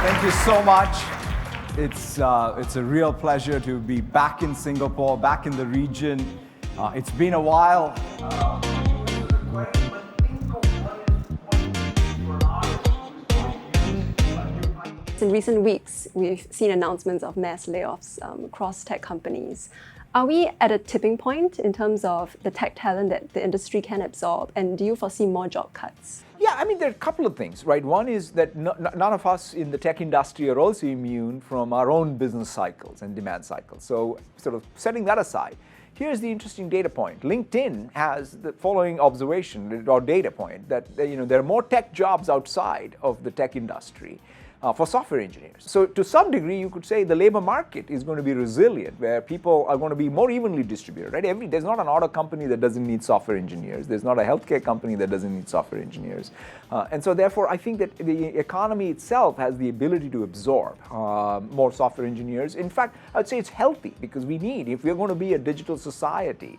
Thank you so much. It's a real pleasure to be back in Singapore, back in the region. It's been a while. In recent weeks, we've seen announcements of mass layoffs across tech companies. Are we at a tipping point in terms of the tech talent that the industry can absorb? And do you foresee more job cuts? Yeah, I mean, there are a couple of things, right? One is that none of us in the tech industry are also immune from our own business cycles and demand cycles. So sort of setting that aside, here's the interesting data point. LinkedIn has the following observation or data point that there are more tech jobs outside of the tech industry for software engineers. So to some degree, you could say the labor market is going to be resilient, where people are going to be more evenly distributed, right? There's not an auto company that doesn't need software engineers. There's not a healthcare company that doesn't need software engineers. And so therefore, I think that the economy itself has the ability to absorb more software engineers. In fact, I'd say it's healthy because if we're going to be a digital society,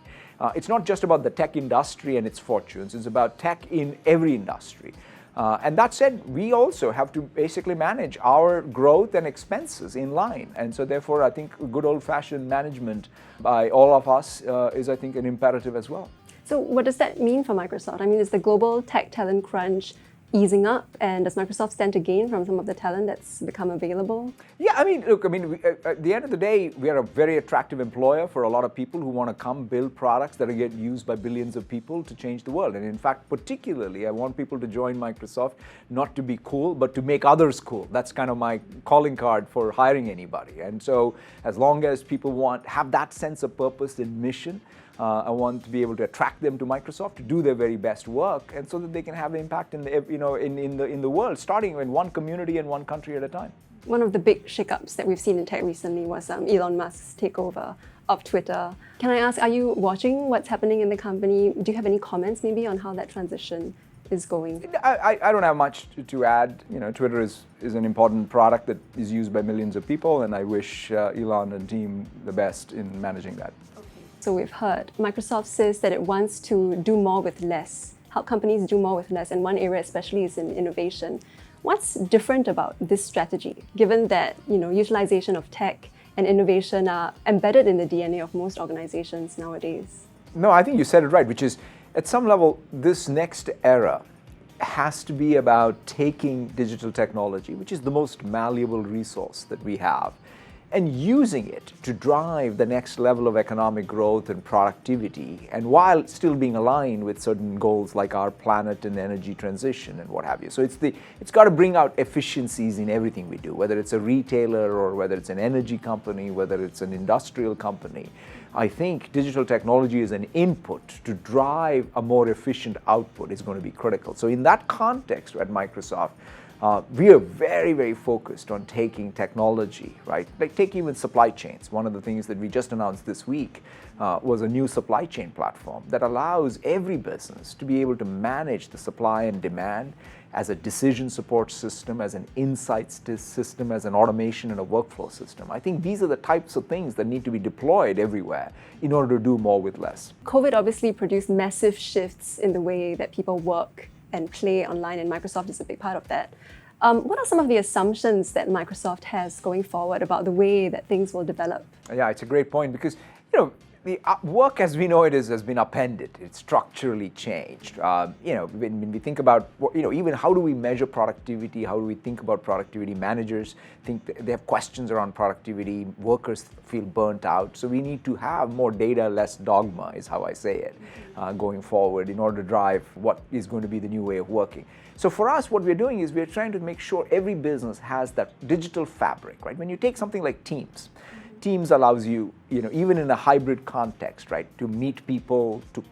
it's not just about the tech industry and its fortunes. It's about tech in every industry. And that said, we also have to basically manage our growth and expenses in line. And so therefore, I think good old-fashioned management by all of us is, I think, an imperative as well. So what does that mean for Microsoft? I mean, is the global tech talent crunch easing up, and does Microsoft stand to gain from some of the talent that's become available? Yeah, I mean, look, at the end of the day, we are a very attractive employer for a lot of people who want to come build products that get used by billions of people to change the world. And in fact, particularly, I want people to join Microsoft not to be cool, but to make others cool. That's kind of my calling card for hiring anybody. And so as long as people have that sense of purpose and mission, I want to be able to attract them to Microsoft to do their very best work, and so that they can have impact in the world, starting in one community and one country at a time. One of the big shakeups that we've seen in tech recently was Elon Musk's takeover of Twitter. Can I ask, are you watching what's happening in the company? Do you have any comments maybe on how that transition is going? I don't have much to add. Twitter is an important product that is used by millions of people, and I wish Elon and team the best in managing that. So we've heard Microsoft says that it wants to do more with less, help companies do more with less, and one area especially is in innovation. What's different about this strategy, given that utilization of tech and innovation are embedded in the DNA of most organizations nowadays? No, I think you said it right, which is at some level, this next era has to be about taking digital technology, which is the most malleable resource that we have, and using it to drive the next level of economic growth and productivity, and while still being aligned with certain goals like our planet and energy transition and what have you. So it's got to bring out efficiencies in everything we do, whether it's a retailer or whether it's an energy company, whether it's an industrial company. I think digital technology as an input to drive a more efficient output is going to be critical. So in that context at Microsoft, we are very, very focused on taking technology, right? Like take even supply chains. One of the things that we just announced this week was a new supply chain platform that allows every business to be able to manage the supply and demand as a decision support system, as an insights system, as an automation and a workflow system. I think these are the types of things that need to be deployed everywhere in order to do more with less. COVID obviously produced massive shifts in the way that people work and play online, and Microsoft is a big part of that. What are some of the assumptions that Microsoft has going forward about the way that things will develop? Yeah, it's a great point because the work as we know it has been upended. It's structurally changed. When we think about even how do we measure productivity, how do we think about productivity? Managers think they have questions around productivity. Workers feel burnt out. So we need to have more data, less dogma, is how I say it, going forward in order to drive what is going to be the new way of working. So for us, what we're doing is we're trying to make sure every business has that digital fabric, right? When you take something like Teams, Teams allows you, even in a hybrid context, right, to meet people, to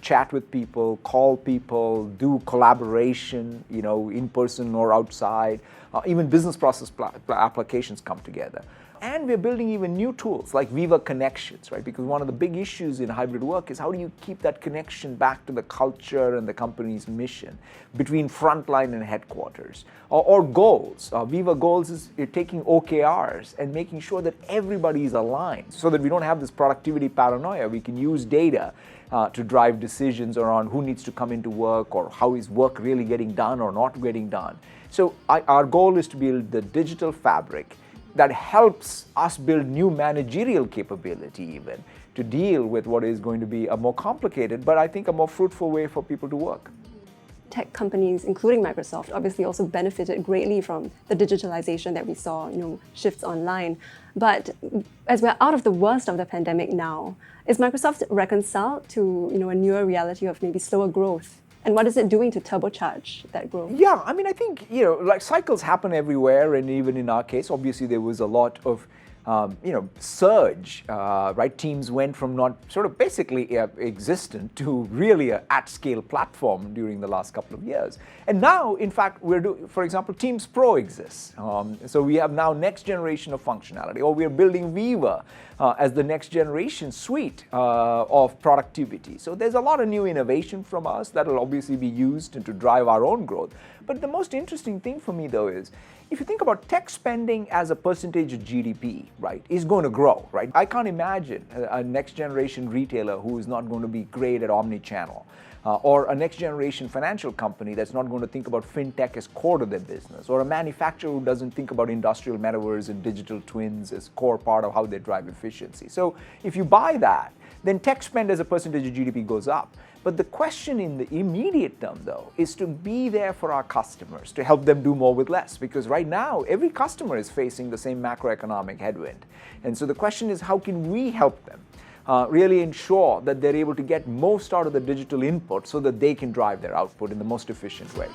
chat with people, call people, do collaboration, in person or outside. Even business process applications come together. And we're building even new tools like Viva Connections, right? Because one of the big issues in hybrid work is how do you keep that connection back to the culture and the company's mission between frontline and headquarters? Or goals. Viva Goals is taking OKRs and making sure that everybody is aligned so that we don't have this productivity paranoia. We can use data to drive decisions around who needs to come into work or how is work really getting done or not getting done. So our goal is to build the digital fabric that helps us build new managerial capability even to deal with what is going to be a more complicated, but I think a more fruitful way for people to work. Tech companies, including Microsoft, obviously also benefited greatly from the digitalization that we saw, shifts online. But as we're out of the worst of the pandemic now, is Microsoft reconciled to a newer reality of maybe slower growth? And what is it doing to turbocharge that growth? Yeah, I mean, I think, like cycles happen everywhere, and even in our case, obviously there was a lot of surge, right? Teams went from not sort of basically existent to really an at-scale platform during the last couple of years. And now, in fact, we're doing, for example, Teams Pro exists. So we have now next generation of functionality, or we're building Viva as the next generation suite of productivity. So there's a lot of new innovation from us that will obviously be used to drive our own growth. But the most interesting thing for me, though, is if you think about tech spending as a percentage of GDP, right, is going to grow, right? I can't imagine a next generation retailer who is not going to be great at omni-channel, or a next generation financial company that's not going to think about fintech as core to their business, or a manufacturer who doesn't think about industrial metaverse and digital twins as core part of how they drive efficiency. So if you buy that, then tech spend as a percentage of GDP goes up. But the question in the immediate term, though, is to be there for our customers, to help them do more with less. Because right now, every customer is facing the same macroeconomic headwind. And so the question is, how can we help them really ensure that they're able to get most out of the digital input so that they can drive their output in the most efficient way?